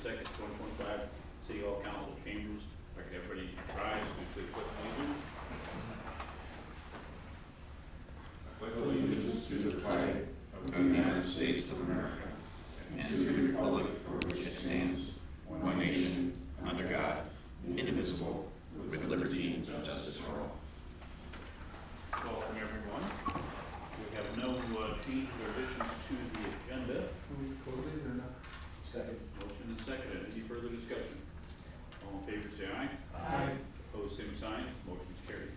2nd, 2025, City Hall Council Chambers. If I could everybody rise to please put allegiance. Pledge allegiance to the flag of the United States of America and to the republic for which it stands, one nation, under God, indivisible, with liberty and justice for all. Welcome, everyone. We have no changes or additions to the agenda. Second. Motion is seconded. Any further discussion? All in favor, say aye. Aye. Opposed, same sign. Motion's carried.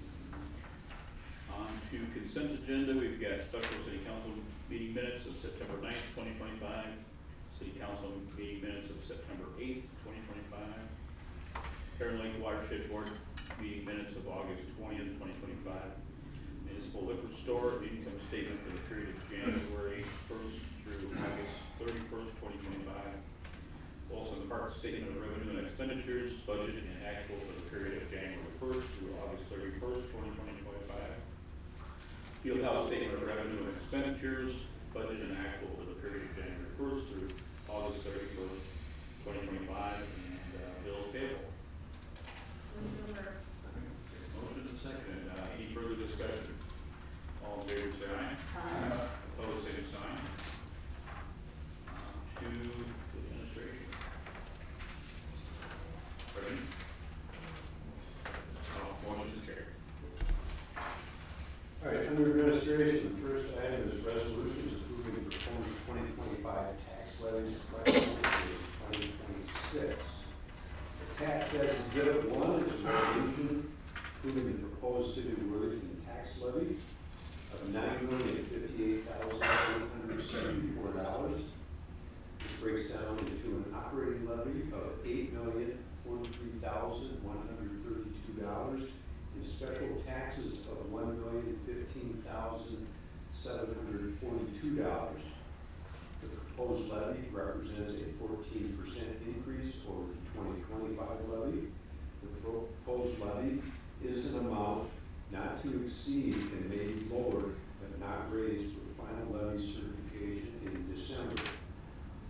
On to consent agenda, we've got special city council meeting minutes of September 9th, 2025, city council meeting minutes of September 8th, 2025, Karen Lake Watershed Board meeting minutes of August 20th, 2025, municipal liquor store income statement for the period of January 1st through August 31st, 2025, Wilson Park statement of revenue and expenditures, budget and actual for the period of January 1st through August 31st, 2025. Fieldhouse statement of revenue and expenditures, budget and actual for the period of January 1st through August 31st, 2025, and bills payable. Motion and second. Any further discussion? All in favor, say aye. Aye. Opposed, same sign. To administration. Pardon? Motion is carried. All right, under administration, the first item is resolutions approving the proposed 2025 tax levies collection for 2026. Attached as Exhibit 1 is a resolution approving the proposed City of Worthington tax levy of $9,058,874. This breaks down into an operating levy of $8,043,132 and special taxes of $1,015,742. The proposed levy represents a 14% increase over the 2025 levy. The proposed levy is an amount not to exceed and may be lowered but not raised for final levy certification in December.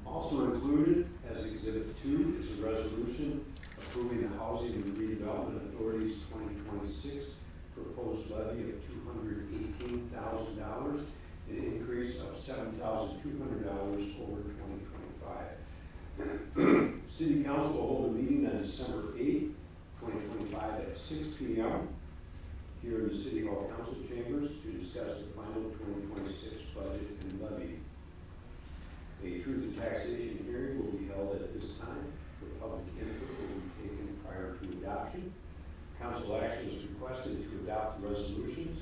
Also included as Exhibit 2 is a resolution approving the Housing and Redevelopment Authority's 2026 proposed levy of $218,000, an increase of $7,200 over 2025. City Council will hold a meeting on December 8, 2025 at 6 p.m. here in the City Hall Council Chambers to discuss the final 2026 budget and levy. A truth in taxation hearing will be held at this time. The public input will be taken prior to adoption. Council action is requested to adopt the resolutions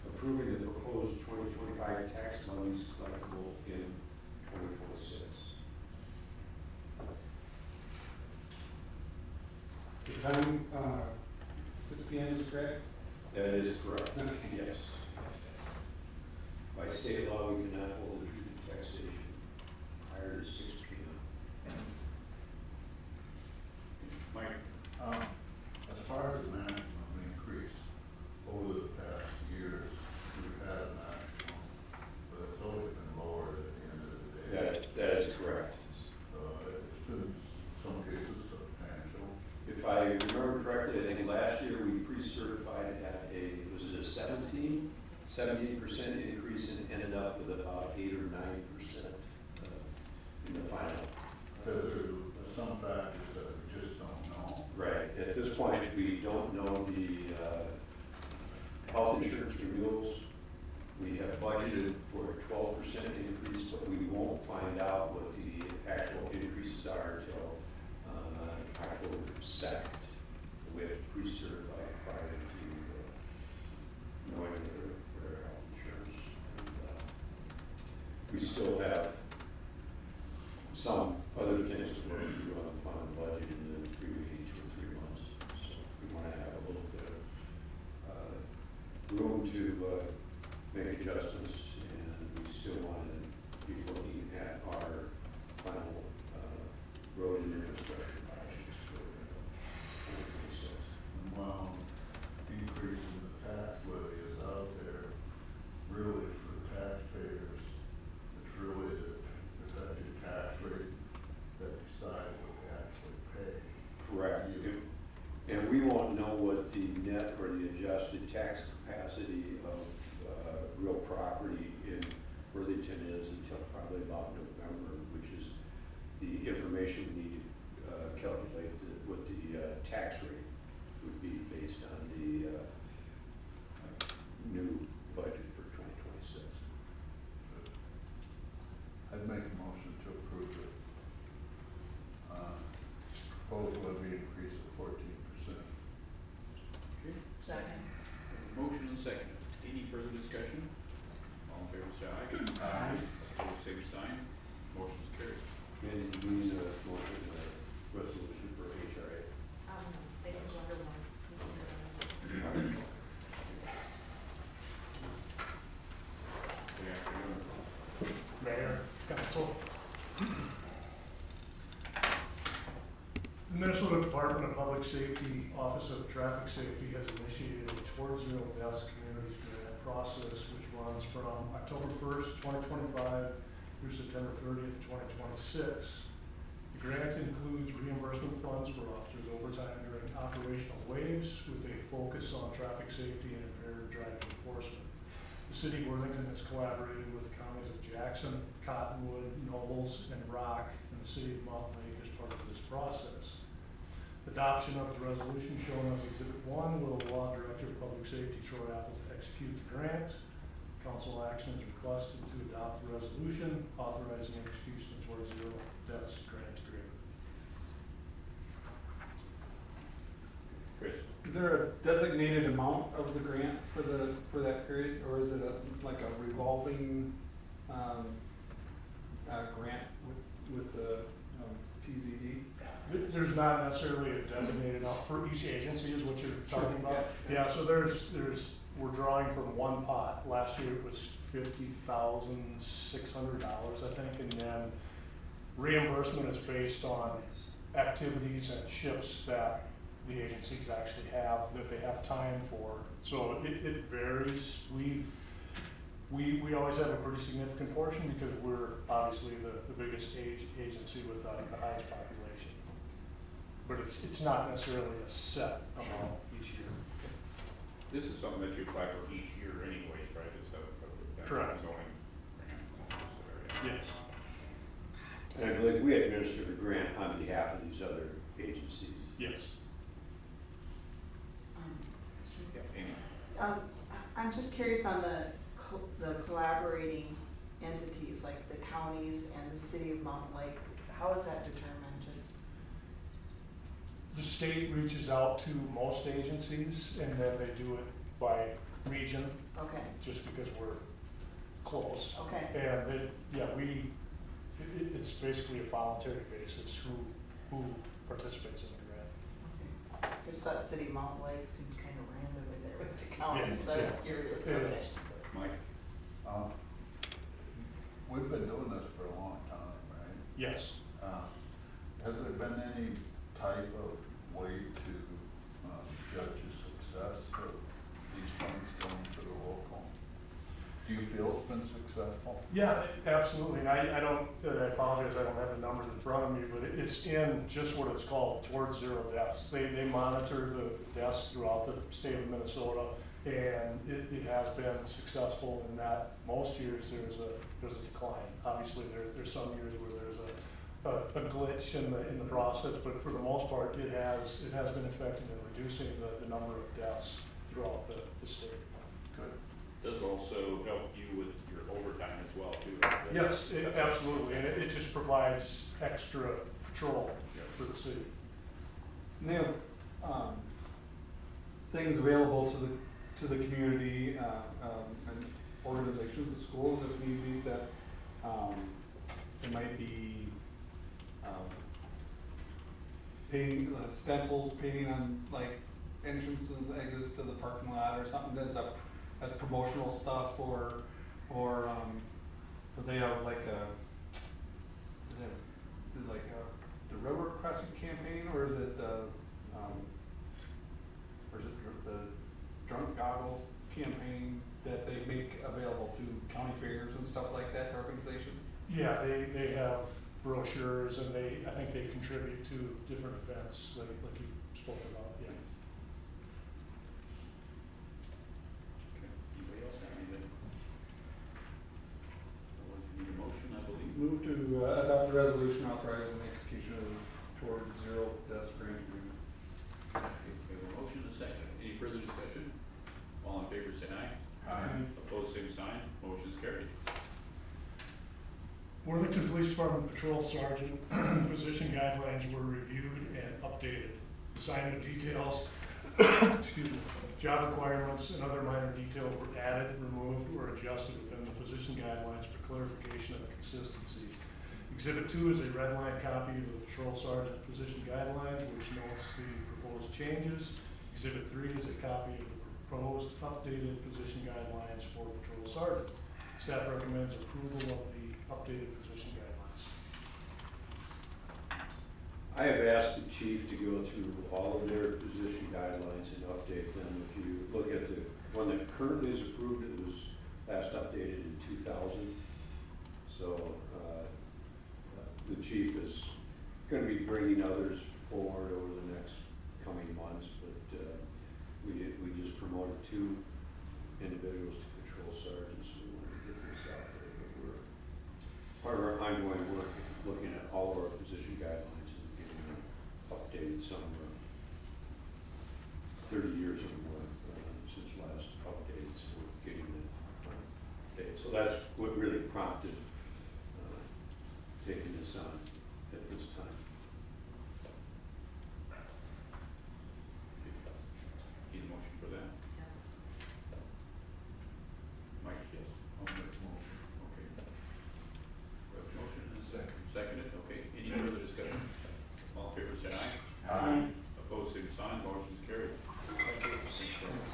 approving the proposed 2025 tax levies collectible in 2026. The time, 6 p.m. is correct? That is correct. Okay. Yes. By state law, we cannot hold a truth in taxation prior to 6 p.m. Mike? As far as the maximum increase over the past years, we've had a maximum, but it's always been lowered at the end of the day. That is correct. It's been, in some cases, substantial. If I remember correctly, I think last year we pre-certified at was it a 17% increase and ended up with about 8 or 9% in the final. There's some factors that we just don't know. Right. At this point, we don't know the health insurance renewals. We have budgeted for a 12% increase, but we won't find out what the actual increases are until October 2nd. We have to pre-certify prior to knowing their health insurance. And, we still have some other things to work through on the final budget in the 3 weeks or 3 months. So we want to have a little bit of room to make adjustments, and we still want to be looking at our final road and infrastructure projects for 2026. And while increasing the tax levy is out there, really for taxpayers, it's really the effective tax rate that decides what the actual net or the adjusted tax capacity of real property in Worthington is until probably about November, which is the information we need to calculate what the tax rate would be based on the new budget for 2026. I'd make a motion to approve the proposed levy increase of 14%. Okay. Second. Motion and second. Any further discussion? All in favor, say aye. Aye. Opposed, same sign. Motion's carried. And did you need a motion, resolution for HRA? They can go under one. Good afternoon. Mayor, Council. The Minnesota Department of Public Safety, Office of Traffic Safety has initiated a Towards Zero Deaths Communities Grant process, which runs from October 1st, 2025 through September 30th, 2026. The grant includes reimbursement funds for officers' overtime during operational waves with a focus on traffic safety and impaired driving enforcement. The City of Worthington has collaborated with the counties of Jackson, Cottonwood, Nobles, and Rock, and the City of Mountain Lake as part of this process. Adoption of the resolution shown as Exhibit 1 will allow Director of Public Safety Troy Apple to execute the grant. Council action is requested to adopt the resolution authorizing execution towards zero deaths grant agreement. Chris? Is there a designated amount of the grant for that period, or is it like a revolving, grant with the, PZD? There's not necessarily a designated amount for each agency is what you're talking about? Yeah, so we're drawing from one pot. Last year it was $50,600, I think, and then reimbursement is based on activities and shifts that the agencies actually have, that they have time for. So it varies. We always have a pretty significant portion because we're obviously the biggest agency with the highest population. But it's not necessarily a set amount each year. This is something that you apply for each year anyways, right? It's a Correct. ongoing grant. Yes. And I believe we administer the grant on behalf of these other agencies. Yes. Yeah, Amy? I'm just curious on the collaborating entities, like the counties and the City of Mountain Lake. How is that determined? Just The state reaches out to most agencies and then they do it by region, okay, just because we're close. okay. And it's basically a voluntary basis who participates in the grant. I just thought City of Mountain Lake seemed kind of random in there with the counties, so I was curious. It Okay. is. Mike? We've been doing this for a long time, right? Yes. Has there been any type of way to judge the success of these funds going to the local? Do you feel it's been successful? Yeah, absolutely. And I apologize, I don't have the numbers in front of me, but it's in just what it's called, Towards Zero Deaths. They monitor the deaths throughout the state of Minnesota, and it has been successful in that most years there's a decline. Obviously, there's some years where there's a glitch in the process, but for the most part, it has been effective in reducing the number of deaths throughout the state. Good. Does also help you with your overtime as well, too. Right? Yes, absolutely, and it just provides extra patrol for the city. And they have, things available to the community, and organizations, the schools, if need be, that, it might be, painting, stencils, painting on like entrances, exits to the parking lot or something that's promotional stuff, or they have like the River Crescent campaign, or is it the Drunk Goggles campaign that they make available to county fairs and stuff like that to organizations? Yeah, they have brochures and I think they contribute to different events like you spoke about, yeah. authorizing execution of toward zero deaths grant agreement. Okay, we have a motion and a second. Any further discussion? All in favor, say aye. Opposed, same sign. Motion is carried. Worthington Police Department Patrol Sergeant position guidelines were reviewed and updated. Assignment details, excuse me, job requirements and other minor details were added, removed, or adjusted within the position guidelines for clarification and consistency. Exhibit 2 is a red line copy of the Patrol Sergeant position guidelines, which notes the proposed changes. Exhibit 3 is a copy of the proposed updated position guidelines for Patrol Sergeant. Staff recommends approval of the updated position guidelines. I have asked the chief to go through all of their position guidelines and update them. If you look at the one that currently is approved, it was last updated in 2000. So, the chief is gonna be bringing others forward over the next coming months, but, we just promoted 2 individuals to patrol sergeants, so we wanted to get this out there, but we're, part of our ongoing work, looking at all of our position guidelines and getting them updated. Some 30 years or more since last update, so we're getting it updated. So that's what really prompted taking this on at this time. Need a motion for that? Mike, yes. I'll make the motion. Okay. We have a motion and a second. Seconded, okay. Any further discussion? All in favor, say aye. Opposed, same sign. Motion is carried. Thank you. Thanks very much.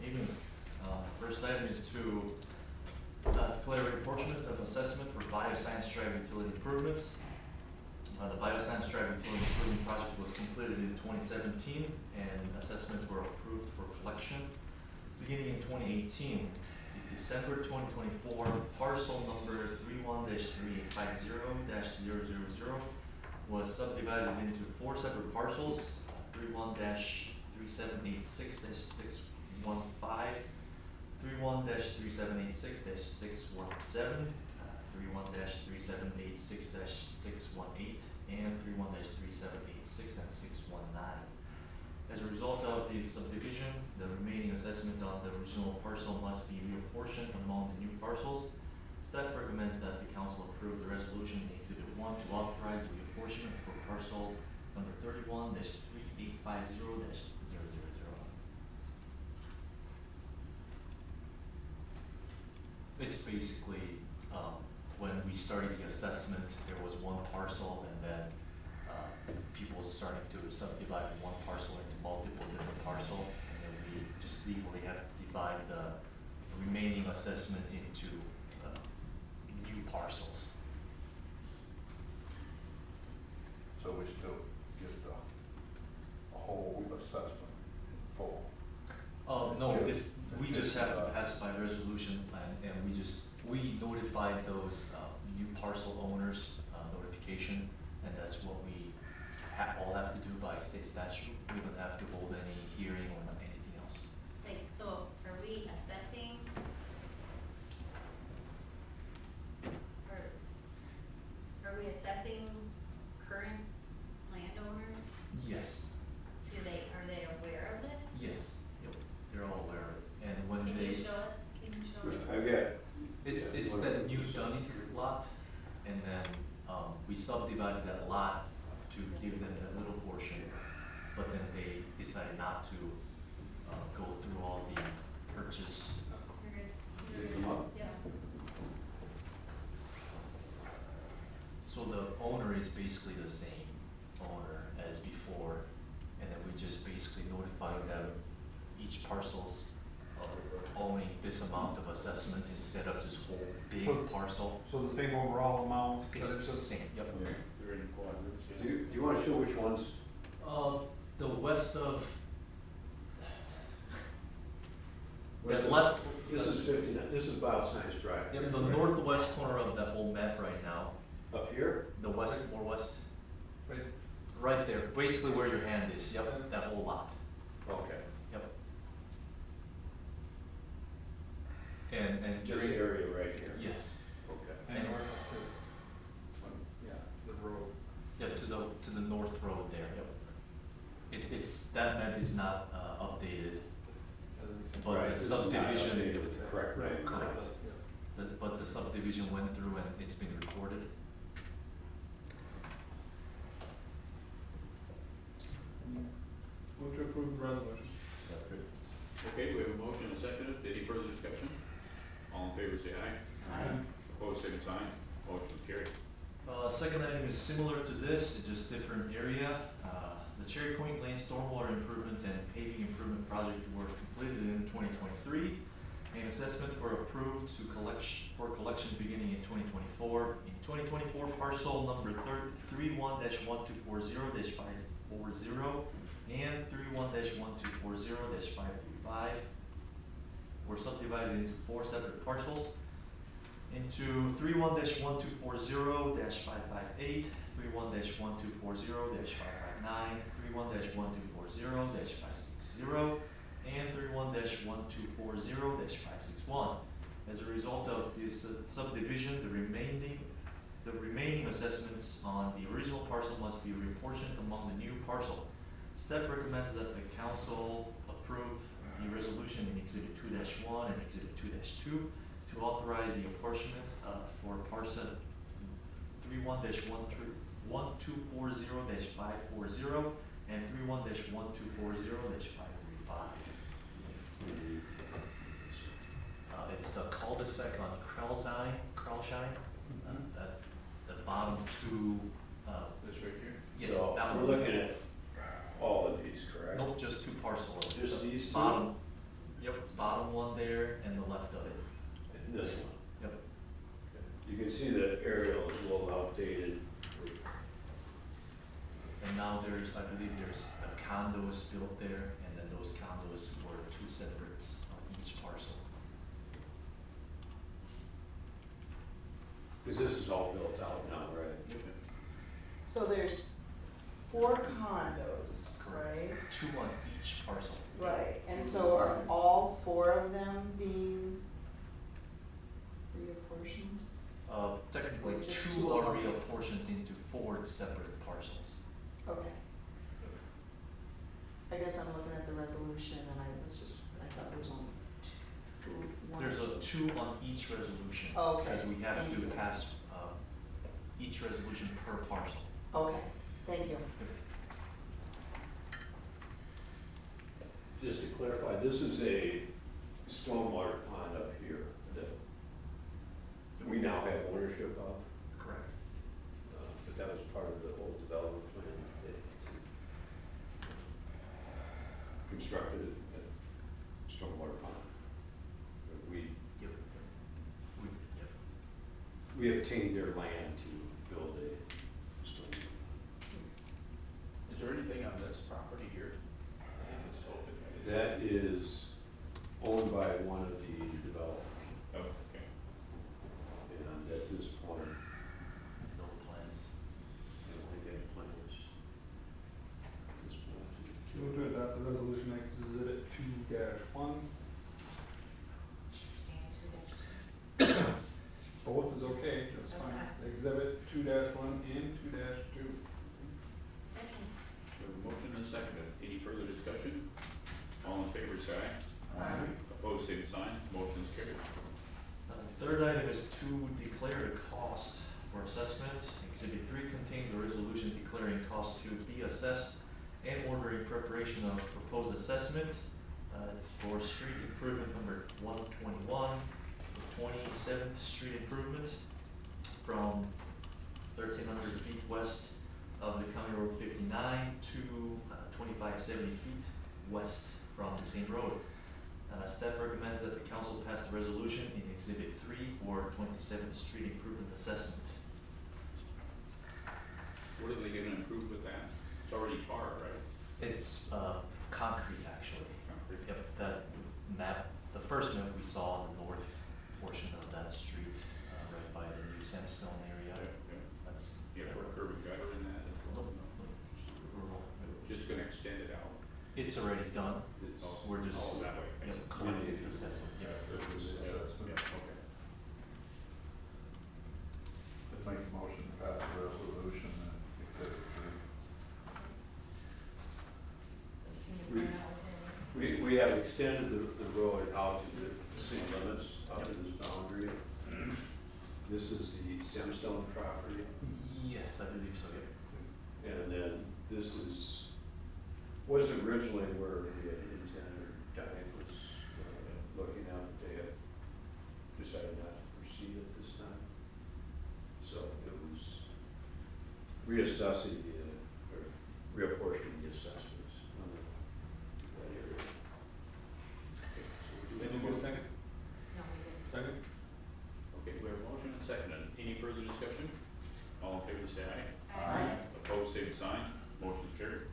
Evening. First item is to declare a apportionment of assessment for bioscience drive utility improvements. The bioscience drive utility improvement project was completed in 2017 and assessments were approved for collection beginning in 2018. December 2024, parcel number 31-3850-000 was subdivided into 4 separate parcels, 31-3786-615, 31-3786-617, 31-3786-618, and 31-3786 and 619. As a result of this subdivision, the remaining assessment on the original parcel must be reapportioned among the new parcels. Staff recommends that the council approve the resolution in Exhibit 1 to authorize the reapportionment for parcel number 31-3850-000. It's basically, when we started the assessment, there was one parcel and then people starting to subdivide one parcel into multiple different parcels. And then we just legally have to divide the remaining assessment into new parcels. So we still get a whole assessment in full. No, Yeah. we just have to pass by resolution and we notified those new parcel owners notification, and that's what we all have to do by state statute. We don't have to hold any hearing or anything else. Like, so are we assessing? Are we assessing current landowners? Yes, Are they aware of this? yes, yep, they're all aware of it. And when Can they, you show us? I've got, it's that new Dunning lot, and then we subdivided that lot to give them that little portion, but then they decided not to go through all the purchase. You're good. Pick them up. Yeah. So the owner is basically the same owner as before, and then we just basically notify them each parcel's owning this amount of assessment instead of this whole big parcel. So the same overall amount, but It's it's the just. same, yep. They're in quadrants, yeah. do you wanna show which ones? The west of, West that of- left. This is 59, this is Bioscience Drive. Yep, the northwest corner of that whole map right now, Up here? the west or west, Right. right there, basically where your hand is, yep, that whole lot, Okay. yep. And Just during, area right here. yes, Okay. And north up to, yeah, the road. yeah, to the north road there, yep. It's, that map is not, updated, but Right, the this is not subdivision, updated with the correct name. Correct. but the subdivision went through and it's been recorded. Move to approve the resolution. Okay, we have a motion and a second. Any further discussion? All in favor, say aye. Aye. Opposed, same sign. Motion carried. Second item is similar to this, it's just different area. The Cherry Point Lane Stormwater Improvement and Paving Improvement Project were completed in 2023, and assessments were approved for collection beginning in 2024. In 2024, parcel number 31-1240-540 and 31-1240-535 were subdivided into 4 separate parcels. Into 31-1240-558, 31-1240-559, 31-1240-560, and 31-1240-561. As a result of this subdivision, the remaining assessments on the original parcel must be reapportioned among the new parcel. Staff recommends that the council approve the resolution in Exhibit 2-1 and Exhibit 2-2 to authorize the apportionment for parcel 31-1240-540 and 31-1240-535. It's the cul-de-sac on Kralshine, that the bottom two, This right here? yes, So that we're one. looking at all of these, correct? Nope, just 2 parcels. Just The these two? Bottom, yep, bottom one there and the left of it, And this one. yep. You can see the aerial is a little outdated. And now there's, I believe there's a condos built there, and then those condos were 2 separates on each parcel. Because this is all built out now, right? So there's 4 condos, right? 2 on each parcel. Right, and so are all 4 of them being reapportioned? Technically, Or just 2 two are of them? reapportioned into 4 separate parcels. Okay. I guess I'm looking at the resolution and I thought there was only 2. There's a 2 on each resolution. Okay, Because we have thank to you. pass, each resolution per parcel. Okay, thank you. Just to clarify, this is a stormwater pond up here that we now have ownership of, Correct. but that was part of the whole development plan that constructed a stormwater pond. Yep. Yep. We obtained their land to build a storm. Is there anything on this property here? It's open. That is owned by one of the developers, Oh, okay. and at this point, No plans. I don't think they have plans. At this point. Move to adopt the resolution exhibit 2-1. Both is okay, that's That's fine. fine. Exhibit 2-1 and 2-2. We have a motion and a second. Any further discussion? All in favor, say aye. Opposed, same sign. Motion's carried. Third item is to declare the cost for assessment. Exhibit 3 contains a resolution declaring cost to be assessed and ordering preparation of proposed assessment. It's for street improvement number 121, the 27th Street improvement from 1,300 feet west of the County Road 59 to 2,570 feet west from the same road. Staff recommends that the council pass the resolution in Exhibit 3 for 27th Street Improvement Assessment. What are they gonna improve with that? It's already tar, right? It's concrete, actually. Concrete. Yep, that map, the first map we saw on the north portion of that street, right by the new sandstone area. That's. You have a curb and gutter in that as well? No? Rural. Just gonna extend it out? It's already done. Oh, We're just. oh, that way. Yep, collecting the assessment, yeah. It was, extended the road out to the city limits, up to this boundary. This is the Simstone property, Yes, I believe so, yeah. and then this was originally where the intended Diane was looking at, but they had decided not to proceed at this time. So it was reassessing or reapportioning the assessments on that area. Did you get a second? No, we didn't. Second. Okay, we have a motion and second. Any further discussion? All in favor, say aye. Aye. Opposed, same sign. Motion's carried.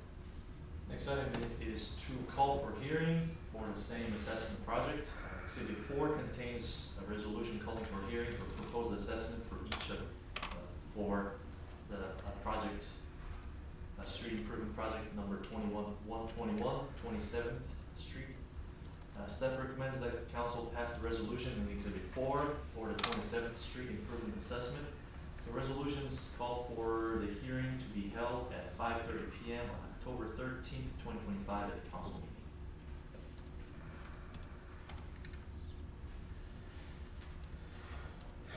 Next item is to call for hearing for the same assessment project. Exhibit 4 contains a resolution calling for hearing for proposed assessment for each of, for the project, street improvement project number 121, 27th Street. Staff recommends that the council pass the resolution in Exhibit 4 for the 27th Street improvement assessment. The resolutions call for the hearing to be held at 5:30 PM on October 13th, 2025 at the council meeting.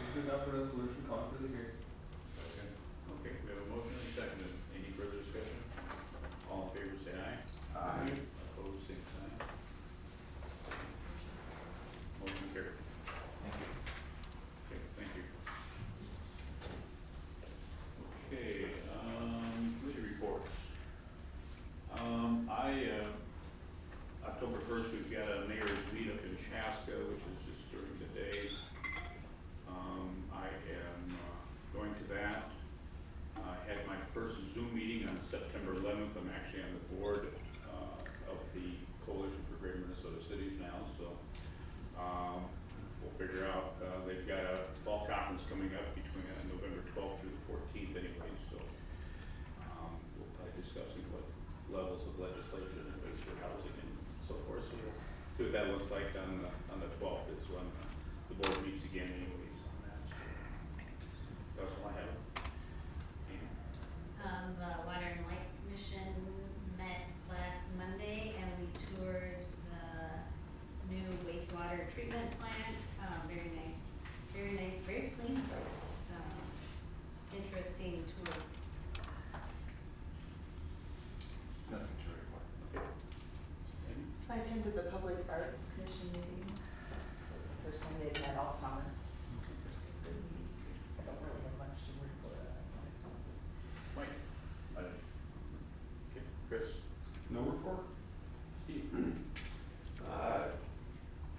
Move to adopt the resolution, call for the hearing. Okay, we have a motion and a second. Any further discussion? All in favor, say aye. Aye. Opposed, same sign. Motion carried. Thank you. Okay, thank you. Okay, committee reports. October 1st, we've got a mayor's meetup in Chaska, which is just during the day. I am going to that. I had my first Zoom meeting on September 11th. I'm actually on the board of the Coalition for Greater Minnesota Cities now, so we'll figure out. They've got a fall conference coming up between November 12th through the 14th anyway, so we'll probably discussing what levels of legislation and ways for housing and so forth. So we'll see what that looks like on the 12th is when the board meets again anyways on that. So that's all I have. Amy? The Water and Light Commission met last Monday and we toured the new wastewater treatment plant. Very nice, very clean place. Interesting tour. Nothing to report. Okay. Amy? I attended the Public Arts Commission meeting. So it was the first time they'd met all summer. It was a good meeting. I don't really have much to report on. Mike? Okay, Chris? No report? Steve?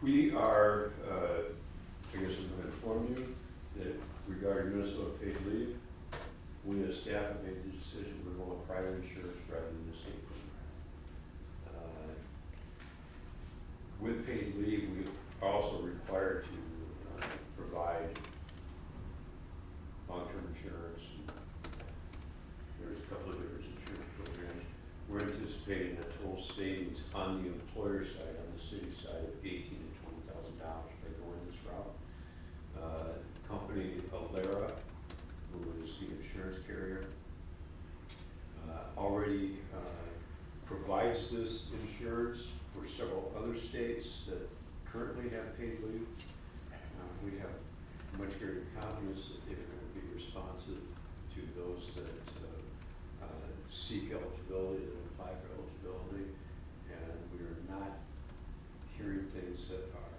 We are, I guess I'm going to inform you that regarding Minnesota paid leave, we as staff have made the decision we're going with private insurance rather than the state program. With paid leave, we are also required to provide long-term insurance. There's a couple of different insurance programs. We're anticipating a total savings on the employer side, on the city side, of $18,000 to $20,000 by going this route. Company Alera, who is the insurance carrier, already provides this insurance for several other states that currently have paid leave. We have much greater confidence that they're going to be responsive to those that seek eligibility, that apply for eligibility, and we are not hearing things that are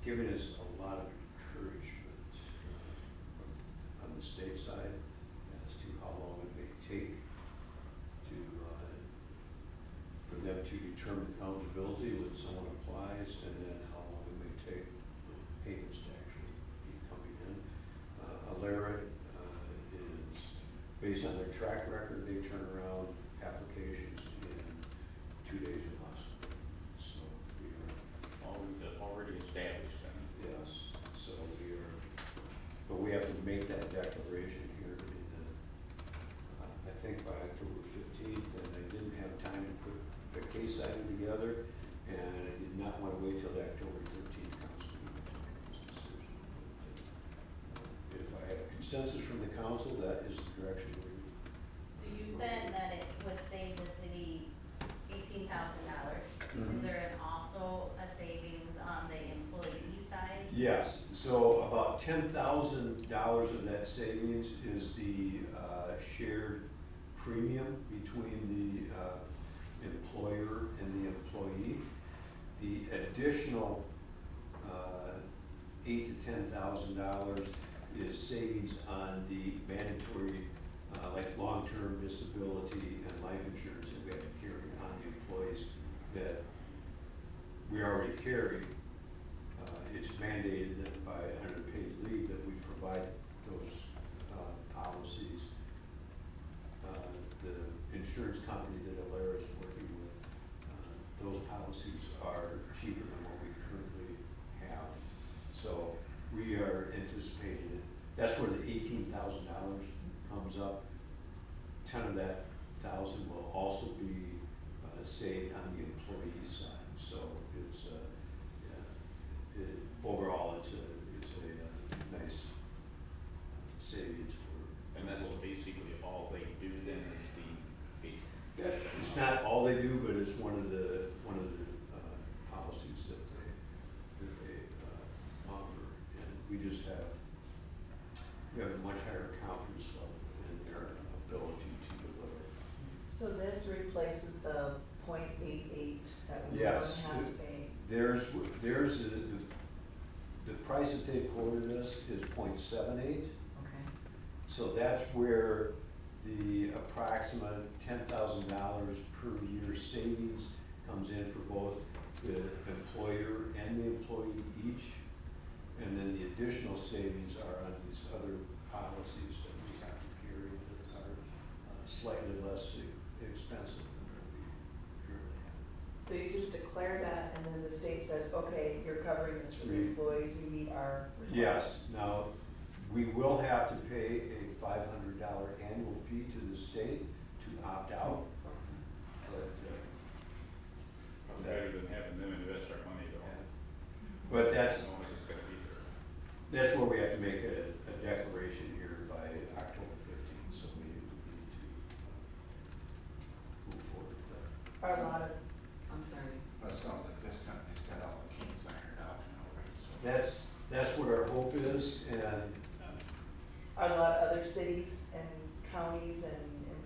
giving us a lot of encouragement on the state side as to how long it may take to for them to determine eligibility when someone applies, and then how long it may take for payments to actually be coming in. Alera is, based on their track record, they turn around applications in 2 days or less. So we are Already established then. yes, so we are, but we have to make that declaration here in the, I think by October 15th, and I didn't have time to put the case item together, and I did not want to wait till the October 13th council meeting to make this decision. But, if I have consensus from the council, that is the direction we're So you said that it would save the city $18,000. Mhm. Is there also a savings on the employee side? Yes, so about $10,000 of that savings is the shared premium between the employer and the employee. The additional $8,000 to $10,000 is savings on the mandatory, like long-term disability and life insurance that we have to carry on the employees that we already carry. It's mandated that by under paid leave that we provide those policies. The insurance company that Alair is working with, those policies are cheaper than what we currently have. So we are anticipating it. That's where the $18,000 comes up. 10 of that thousand will also be saved on the employee side. So it's overall, it's a nice savings for. And that's basically all they do then is the. It's not all they do, but it's one of the policies that they offer. And we just we have a much higher confidence level in their ability to deliver. So this replaces the .88 that we Yes. don't have to pay? There's the price that they quoted us is .78. Okay. So that's where the approximate $10,000 per year savings comes in for both the employer and the employee each. And then the additional savings are on these other policies that we have to carry that are slightly less expensive than what we currently have. So you just declare that, and then the state says, okay, you're covering this for the employees, you meet our requirements. Yes, now, we will have to pay a $500 annual fee to the state to opt out. But, Better than having them invest our money though. but that's, Knowing it's gonna be there. that's where we have to make a declaration here by October 15th, so we need to move forward with that. Are a lot of, I'm sorry, That sounds like this company's got all the kinks ironed out now, right? So That's what our hope is, and are a lot of other cities and counties and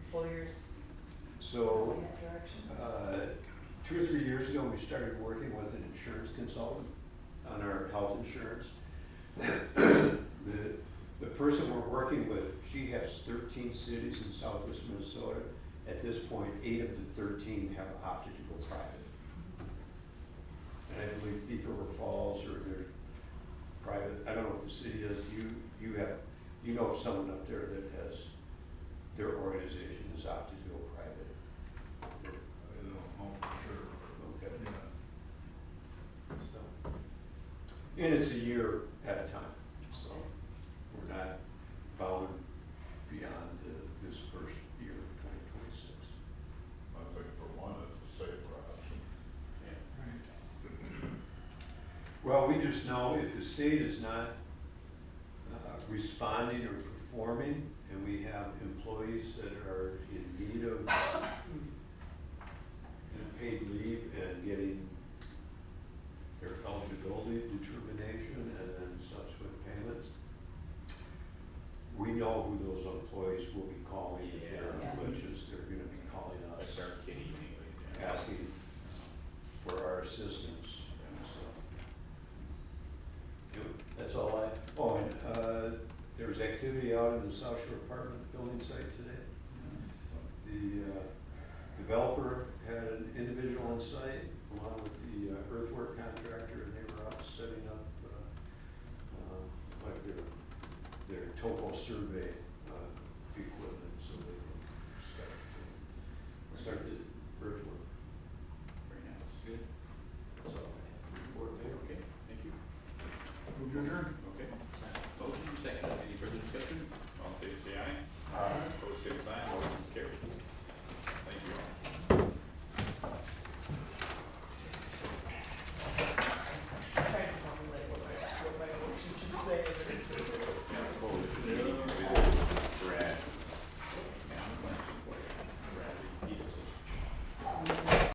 employers so, going that direction? 2 or 3 years ago, we started working with an insurance consultant on our health insurance. The person we're working with, she has 13 cities in southwest Minnesota. At this point, 8 of the 13 have opted to go private. And I believe Thief River Falls or their private, I don't know what the city is, you know of someone up there that has, their organization has opted to go private. I don't know for sure. Okay. Yeah. So, and it's a year at a time, so we're not bound beyond this first year of 2026. I think for one, it's a safer option. Well, we just know if the state is not responding or performing, and we have employees that are in need of paid leave and getting their eligibility determination and then subsequent payments, we know who those employees will be calling if they're in Yeah. glitches. They're gonna be calling us, That's our kitty anyway. Yeah. asking for our assistance. So, yep, that's all and there was activity out in the South Shore apartment building site today. The developer had an individual on site along with the earthwork contractor, and they were out setting up like their topo survey equipment so they can start the earthwork. Very nice. Good. So, report there. Okay, thank you. Move to adjourn. Okay. Motion second. Any further discussion?